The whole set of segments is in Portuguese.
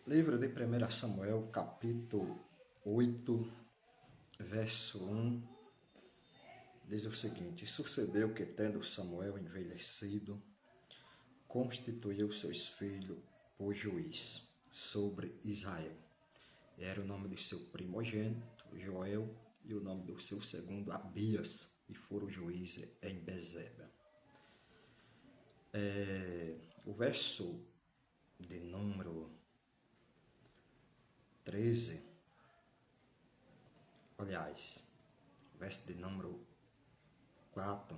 Livro de 1 Samuel, capítulo 8, verso 1, diz o seguinte: Sucedeu que, tendo Samuel envelhecido, constituiu seus filhos por juiz sobre Israel. Era o nome de seu primogênito, Joel, e o nome do seu segundo, Abias, e foram juízes em Bezeba. O verso de número 13, aliás, verso de número 4,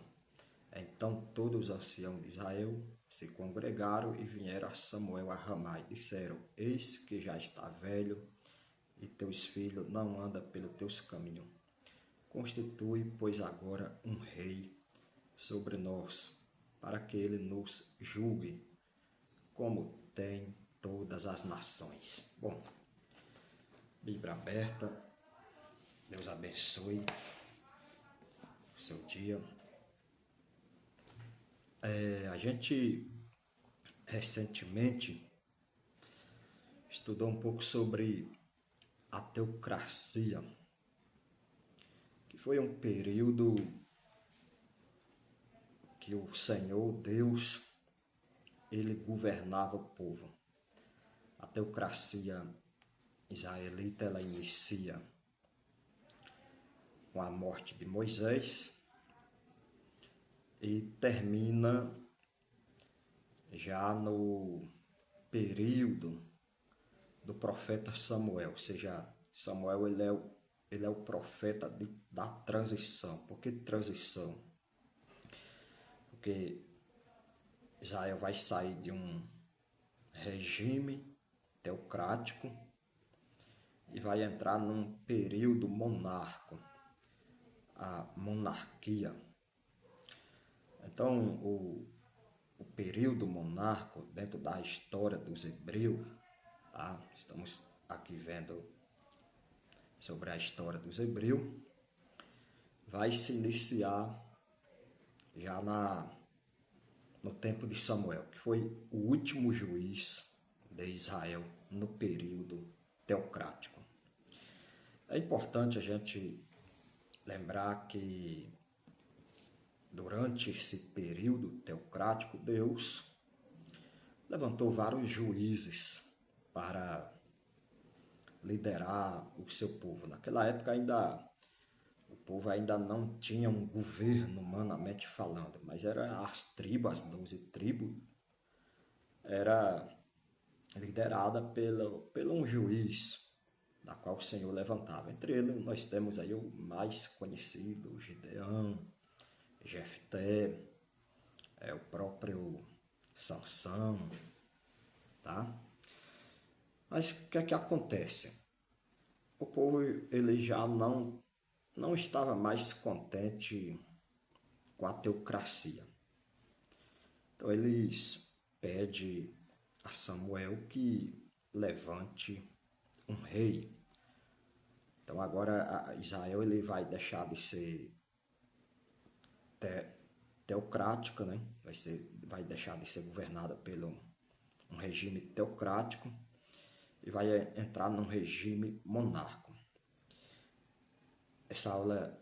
então todos os anciãos de Israel se congregaram e vieram a Samuel a Ramá e disseram: Eis que já está velho e teus filhos não andam pelos teus caminhos. Constitui, pois, agora um rei sobre nós, para que ele nos julgue, como tem todas as nações. Bom, Bíblia aberta, Deus abençoe o seu dia. A gente recentemente estudou um pouco sobre a teocracia, que foi um período que o Senhor Deus, ele governava o povo. A teocracia israelita, ela inicia com a morte de Moisés e termina já no período do profeta Samuel, ou seja, Samuel ele é o profeta da transição. Por que transição? Porque Israel vai sair de um regime teocrático e vai entrar num período monárquico, a monarquia. Então, o período monárquico, dentro da história dos hebreus, tá? Estamos aqui vendo sobre a história dos hebreus, vai se iniciar já no tempo de Samuel, que foi o último juiz de Israel no período teocrático. É importante a gente lembrar que durante esse período teocrático, Deus levantou vários juízes para liderar o seu povo. Naquela época o povo ainda não tinha um governo humanamente falando, mas eram as tribos, as 12 tribos, era liderada pelo um juiz, da qual o Senhor levantava. Entre eles nós temos aí o mais conhecido, Gideão, Jefté, o próprio Sansão, tá? Mas o que é que acontece? O povo ele já não estava mais contente com a teocracia. Então eles pedem a Samuel que levante um rei. Então agora Israel ele vai deixar de ser teocrática, né? Vai deixar de ser governada pelo um regime teocrático e vai entrar num regime monárquico. Essa aula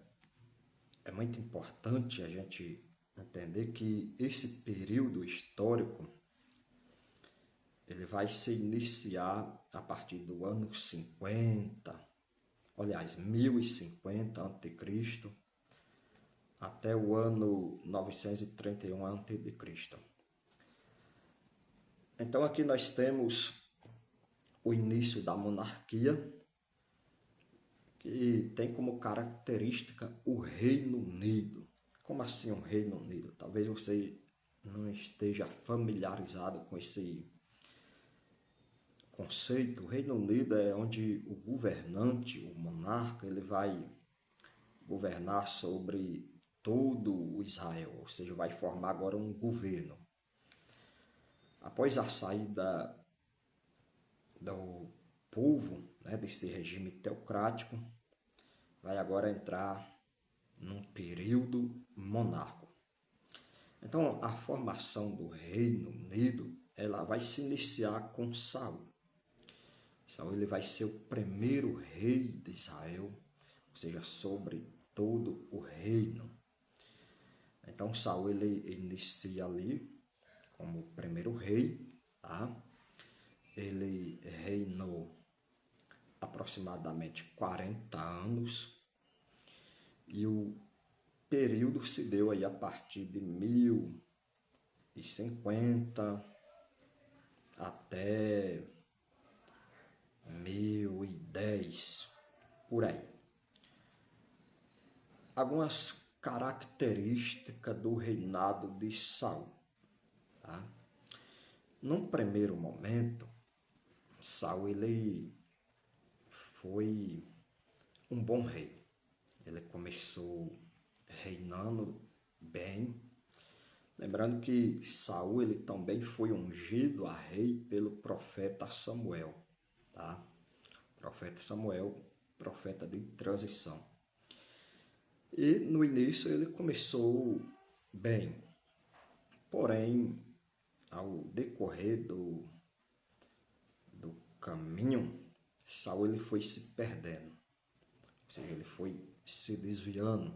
é muito importante a gente entender que esse período histórico ele vai se iniciar a partir do ano 50, aliás, 1050 a.C., até o ano 931 a.C. Então aqui nós temos o início da monarquia, que tem como característica o Reino Unido. Como assim um Reino Unido? Talvez você não esteja familiarizado com esse conceito. O Reino Unido é onde o governante, o monarca, ele vai governar sobre todo o Israel, ou seja, vai formar agora um governo. Após a saída do povo, né, desse regime teocrático, vai agora entrar num período monárquico. Então, a formação do Reino Unido, ela vai se iniciar com Saul. Saul ele vai ser o primeiro rei de Israel, ou seja, sobre todo o reino. Então Saul ele inicia ali como o primeiro rei, tá? Ele reinou aproximadamente 40 anos e o período se deu aí a partir de 1050 até 1010, por aí. Algumas características do reinado de Saul, tá? Num primeiro momento, Saul ele foi um bom rei. Ele começou reinando bem. Lembrando que Saul ele também foi ungido a rei pelo profeta Samuel, tá? Profeta Samuel, profeta de transição. E no início ele começou bem, porém, ao decorrer do caminho, Saul ele foi se perdendo, ou seja, ele foi se desviando,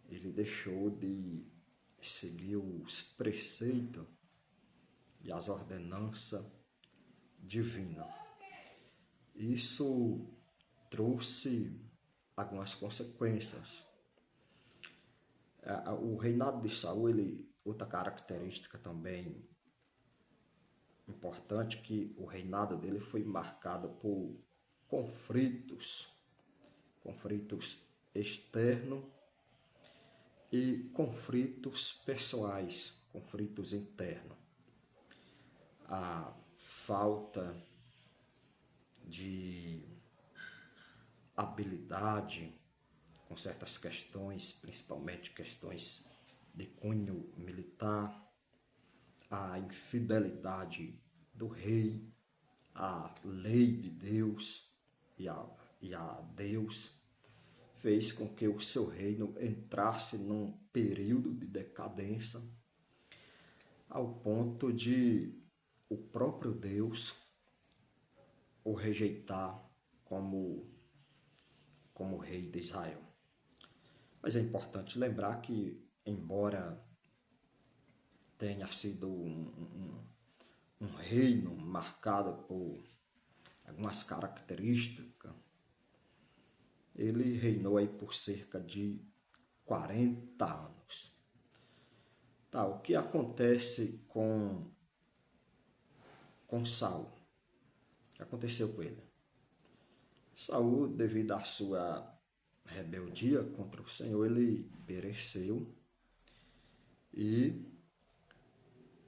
ele deixou de seguir os preceitos e as ordenanças divinas. Isso trouxe algumas consequências. O reinado de Saul, outra característica também importante, que o reinado dele foi marcado por conflitos externos e conflitos pessoais, conflitos internos. A falta de habilidade com certas questões, principalmente questões de cunho militar, a infidelidade do rei, a lei de Deus e a Deus, fez com que o seu reino entrasse num período de decadência, ao ponto de o próprio Deus o rejeitar como rei de Israel. Mas é importante lembrar que, embora tenha sido um reino marcado por algumas características, ele reinou aí por cerca de 40 anos. Tá, o que acontece com Saul? O que aconteceu com ele? Saul, devido à sua rebeldia contra o Senhor, ele pereceu e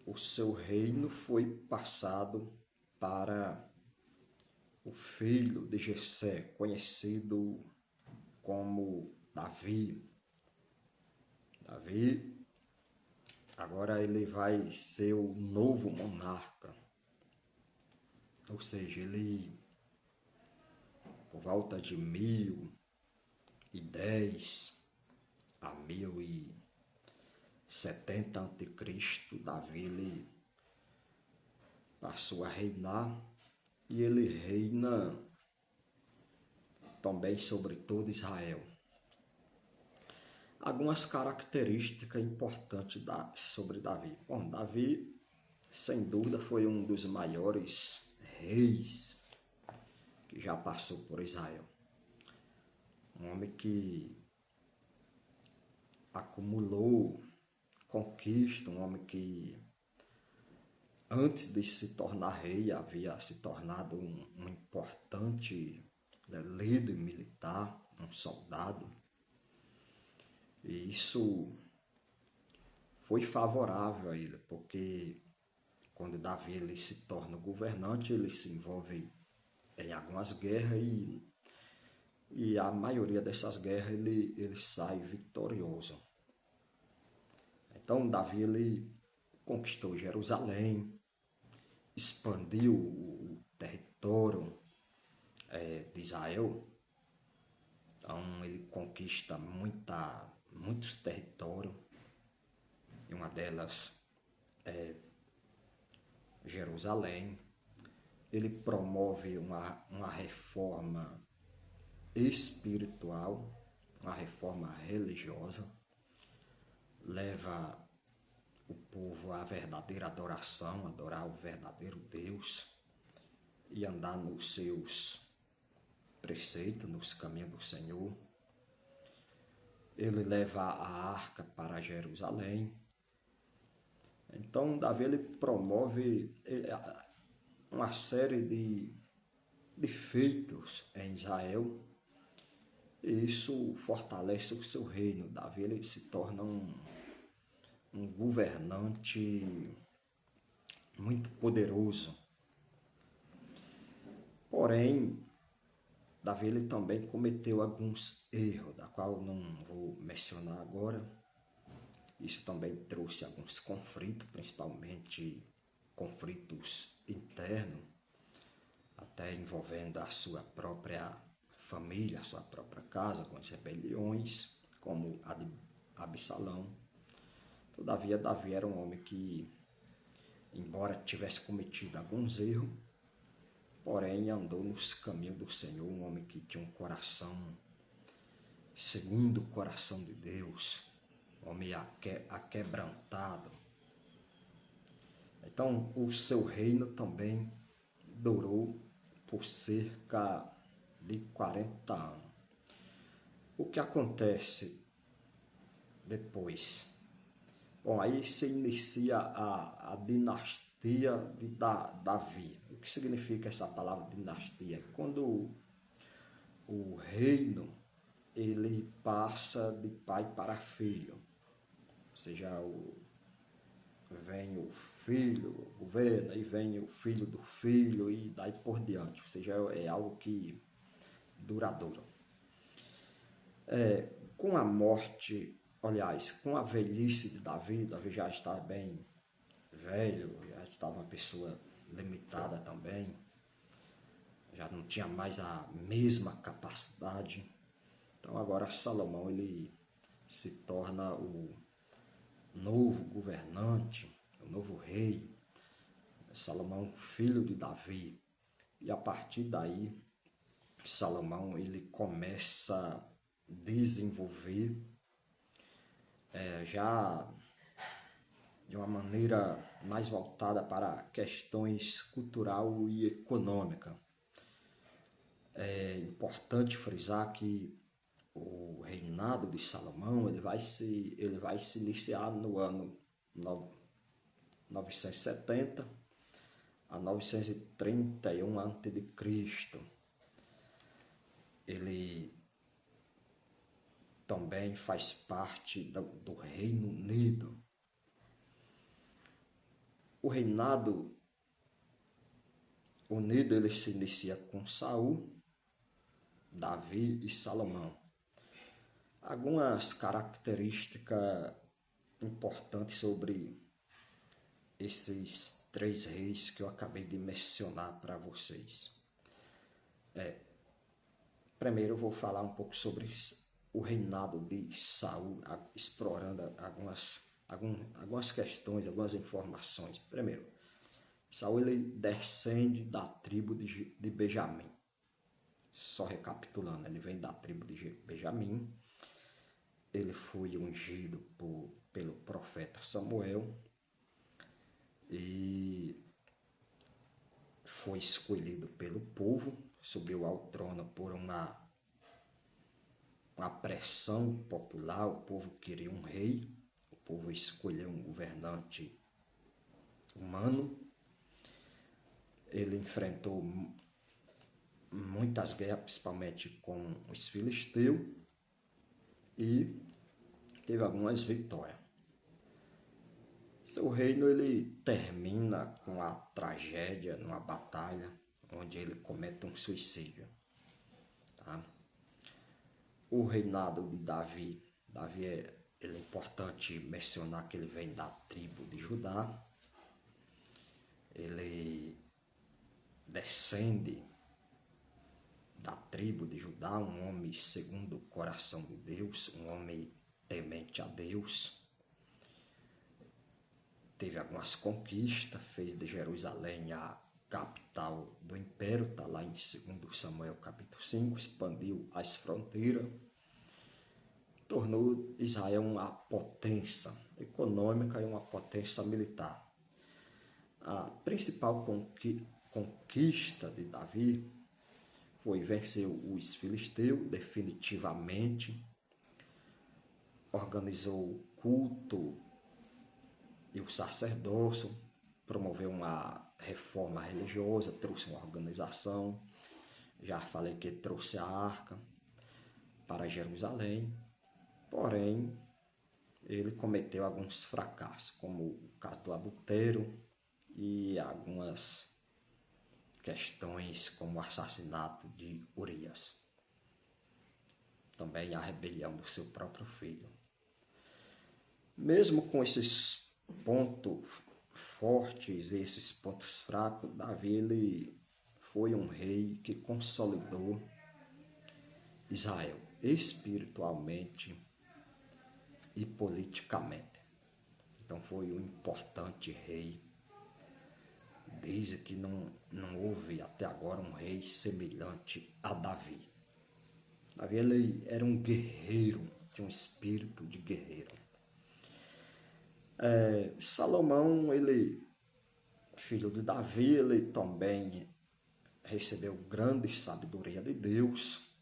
o seu reino foi passado para o filho de Jessé, conhecido como Davi. Davi, agora ele vai ser o novo monarca. Ou seja, ele, por volta de 1010 a 1070 a.C., Davi ele passou a reinar e ele reina também sobre todo Israel. Algumas características importantes sobre Davi. Bom, Davi, sem dúvida, foi um dos maiores reis que já passou por Israel. Um homem que acumulou conquista, um homem que antes de se tornar rei havia se tornado um importante líder militar, um soldado. E isso foi favorável a ele, porque quando Davi ele se torna governante, ele se envolve em algumas guerras e a maioria dessas guerras ele sai vitorioso. Então Davi ele conquistou Jerusalém, expandiu o território de Israel. Então ele conquista muitos territórios, e uma delas é Jerusalém. ele promove uma reforma espiritual, uma reforma religiosa, leva o povo à verdadeira adoração, adorar o verdadeiro Deus e andar nos seus preceitos, nos caminhos do Senhor. Ele leva a arca para Jerusalém. Então, Davi ele promove uma série de feitos em Israel, e isso fortalece o seu reino. Davi ele se torna um governante muito poderoso. Porém, Davi ele também cometeu alguns erros, da qual eu não vou mencionar agora. Isso também trouxe alguns conflitos, principalmente conflitos internos, até envolvendo a sua própria família, a sua própria casa, com as rebeliões, como a de Absalão. Todavia, Davi era um homem que, embora tivesse cometido alguns erros, porém andou nos caminhos do Senhor, um homem que tinha um coração segundo o coração de Deus, um homem aquebrantado. Então, o seu reino também durou por cerca de 40 anos. O que acontece depois? Bom, aí se inicia a dinastia de Davi. O que significa essa palavra dinastia? Quando o reino ele passa de pai para filho, ou seja, vem o filho, governa, e vem o filho do filho e daí por diante, ou seja, é algo que duradouro. Com a morte, aliás, com a velhice de Davi, Davi já estava bem velho, já estava uma pessoa limitada também, já não tinha mais a mesma capacidade. Então agora Salomão ele se torna o novo governante, o novo rei. Salomão, filho de Davi. E a partir daí, Salomão ele começa a desenvolver já de uma maneira mais voltada para questões cultural e econômica. É importante frisar que o reinado de Salomão ele vai se iniciar no ano 970 a 931 a.C. Ele também faz parte do Reino Unido. O reinado unido ele se inicia com Saul, Davi e Salomão. Algumas características importantes sobre esses três reis que eu acabei de mencionar para vocês. Primeiro eu vou falar um pouco sobre o reinado de Saul, explorando algumas questões, algumas informações. Primeiro, Saul ele descende da tribo de Benjamim. Só recapitulando, ele vem da tribo de Benjamim. Ele foi ungido pelo profeta Samuel e foi escolhido pelo povo, subiu ao trono por uma pressão popular. O povo queria um rei, o povo escolheu um governante humano. Ele enfrentou muitas guerras, principalmente com os filisteus, e teve algumas vitórias. Seu reino ele termina com a tragédia numa batalha onde ele comete um suicídio. Tá? O reinado de Davi ele é importante mencionar que ele vem da tribo de Judá. Ele descende da tribo de Judá, um homem segundo o coração de Deus, um homem temente a Deus. Teve algumas conquistas, fez de Jerusalém a capital do império, está lá em 2 Samuel capítulo 5, expandiu as fronteiras, tornou Israel uma potência econômica e uma potência militar. A principal conquista de Davi foi vencer os filisteus definitivamente, organizou o culto e o sacerdócio, promoveu uma reforma religiosa, trouxe uma organização. Já falei que trouxe a arca para Jerusalém, porém ele cometeu alguns fracassos, como o caso do adultério e algumas questões como o assassinato de Urias. Também a rebelião do seu próprio filho. Mesmo com esses pontos fortes e esses pontos fracos, Davi ele foi um rei que consolidou Israel espiritualmente e politicamente. Então foi um importante rei. Diz que não houve até agora um rei semelhante a Davi. Davi ele era um guerreiro, tinha um espírito de guerreiro. Salomão, ele, filho de Davi, ele também recebeu grande sabedoria de Deus.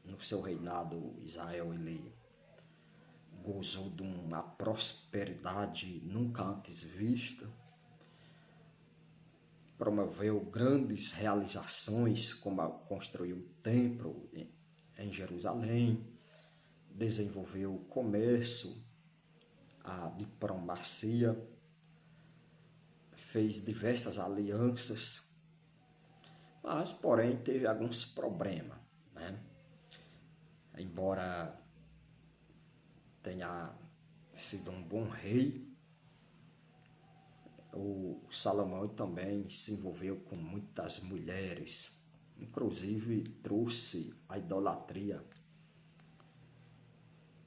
No seu reinado, Israel ele gozou de uma prosperidade nunca antes vista. Promoveu grandes realizações, como construiu o templo em Jerusalém, desenvolveu o comércio, a diplomacia, fez diversas alianças, mas, porém, teve alguns problemas, né? Embora tenha sido um bom rei, o Salomão também se envolveu com muitas mulheres, inclusive trouxe a idolatria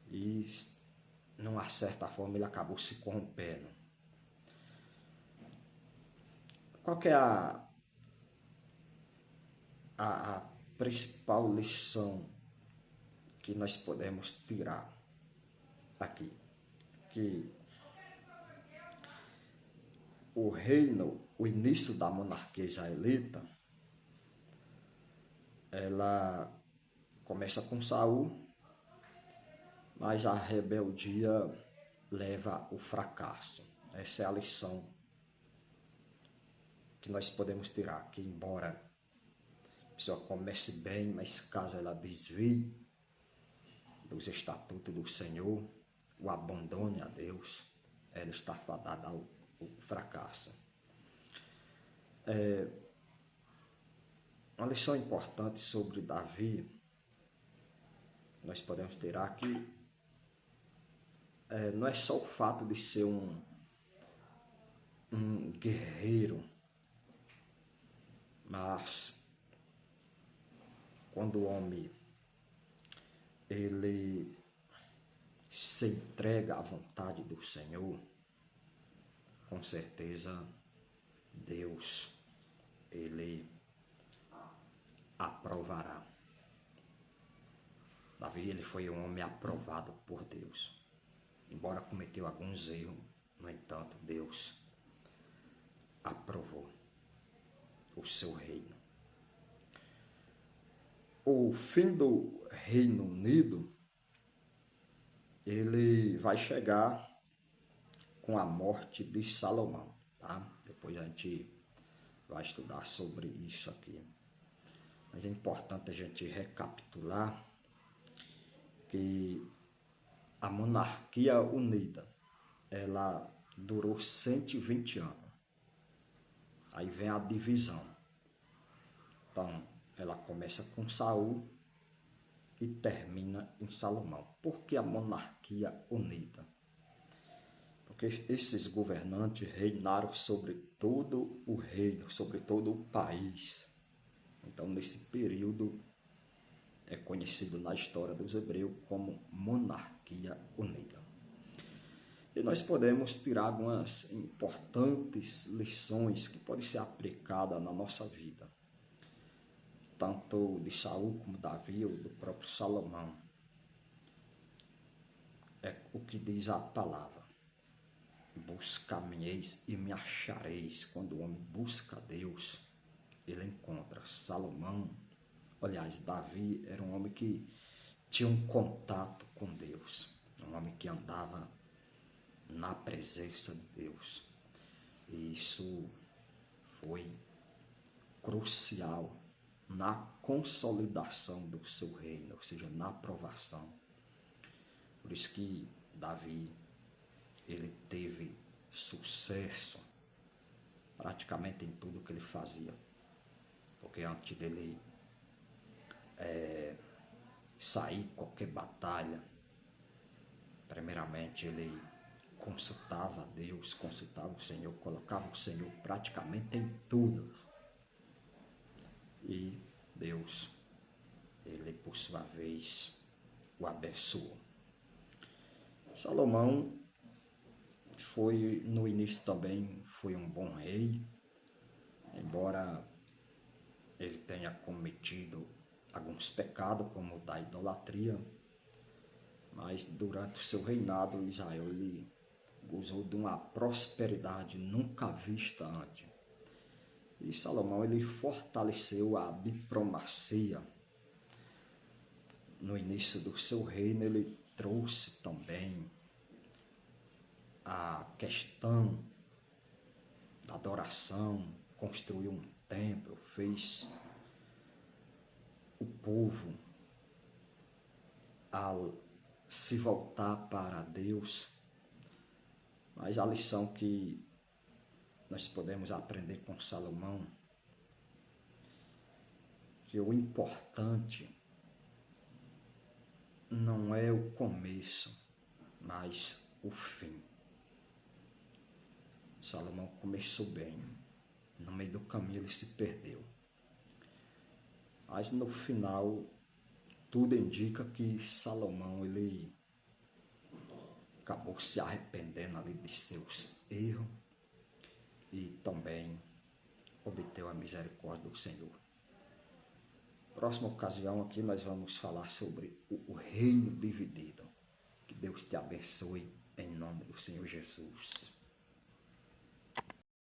e, numa certa forma, ele acabou se corrompendo. Qual que é a principal lição que nós podemos tirar aqui? Que o reino, o início da monarquia israelita, ela começa com Saul, mas a rebeldia leva ao fracasso. Essa é a lição que nós podemos tirar, que embora a pessoa comece bem, mas caso ela desvie dos estatutos do Senhor, o abandone a Deus, ela está fadada ao fracasso. Uma lição importante sobre Davi, nós podemos tirar que não é só o fato de ser um guerreiro, mas quando o homem ele se entrega à vontade do Senhor, com certeza Deus ele aprovará. Davi ele foi um homem aprovado por Deus. Embora cometeu alguns erros, no entanto, Deus aprovou o seu reino. O fim do Reino Unido, ele vai chegar com a morte de Salomão, tá? Depois a gente vai estudar sobre isso aqui. Mas é importante a gente recapitular que a monarquia unida, ela durou 120 anos. Aí vem a divisão. Então, ela começa com Saul e termina em Salomão. Por que a monarquia unida? Porque esses governantes reinaram sobre todo o reino, sobre todo o país. Então, nesse período, é conhecido na história dos hebreus como monarquia unida. E nós podemos tirar algumas importantes lições que podem ser aplicadas na nossa vida, tanto de Saul como Davi ou do próprio Salomão. É o que diz a palavra: buscar-me-eis e me achareis. Quando o homem busca a Deus, ele encontra. Salomão, aliás, Davi era um homem que tinha um contato com Deus, um homem que andava na presença de Deus. E isso foi crucial na consolidação do seu reino, ou seja, na aprovação. Por isso que Davi, ele teve sucesso praticamente em tudo que ele fazia, porque antes dele sair qualquer batalha, primeiramente ele consultava a Deus, consultava o Senhor, colocava o Senhor praticamente em tudo. E Deus, ele por sua vez o abençoou. Salomão foi, no início também, foi um bom rei, embora ele tenha cometido alguns pecados, como o da idolatria, mas durante o seu reinado, Israel ele gozou de uma prosperidade nunca vista antes. E Salomão ele fortaleceu a diplomacia. No início do seu reino, ele trouxe também a questão da adoração, construiu um templo, fez o povo a se voltar para Deus. Mas a lição que nós podemos aprender com Salomão, que o importante não é o começo, mas o fim. Salomão começou bem, no meio do caminho ele se perdeu. Mas no final, tudo indica que Salomão ele acabou se arrependendo ali de seus erros e também obteve a misericórdia do Senhor. Próxima ocasião aqui nós vamos falar sobre o reino dividido. Que Deus te abençoe em nome do Senhor Jesus.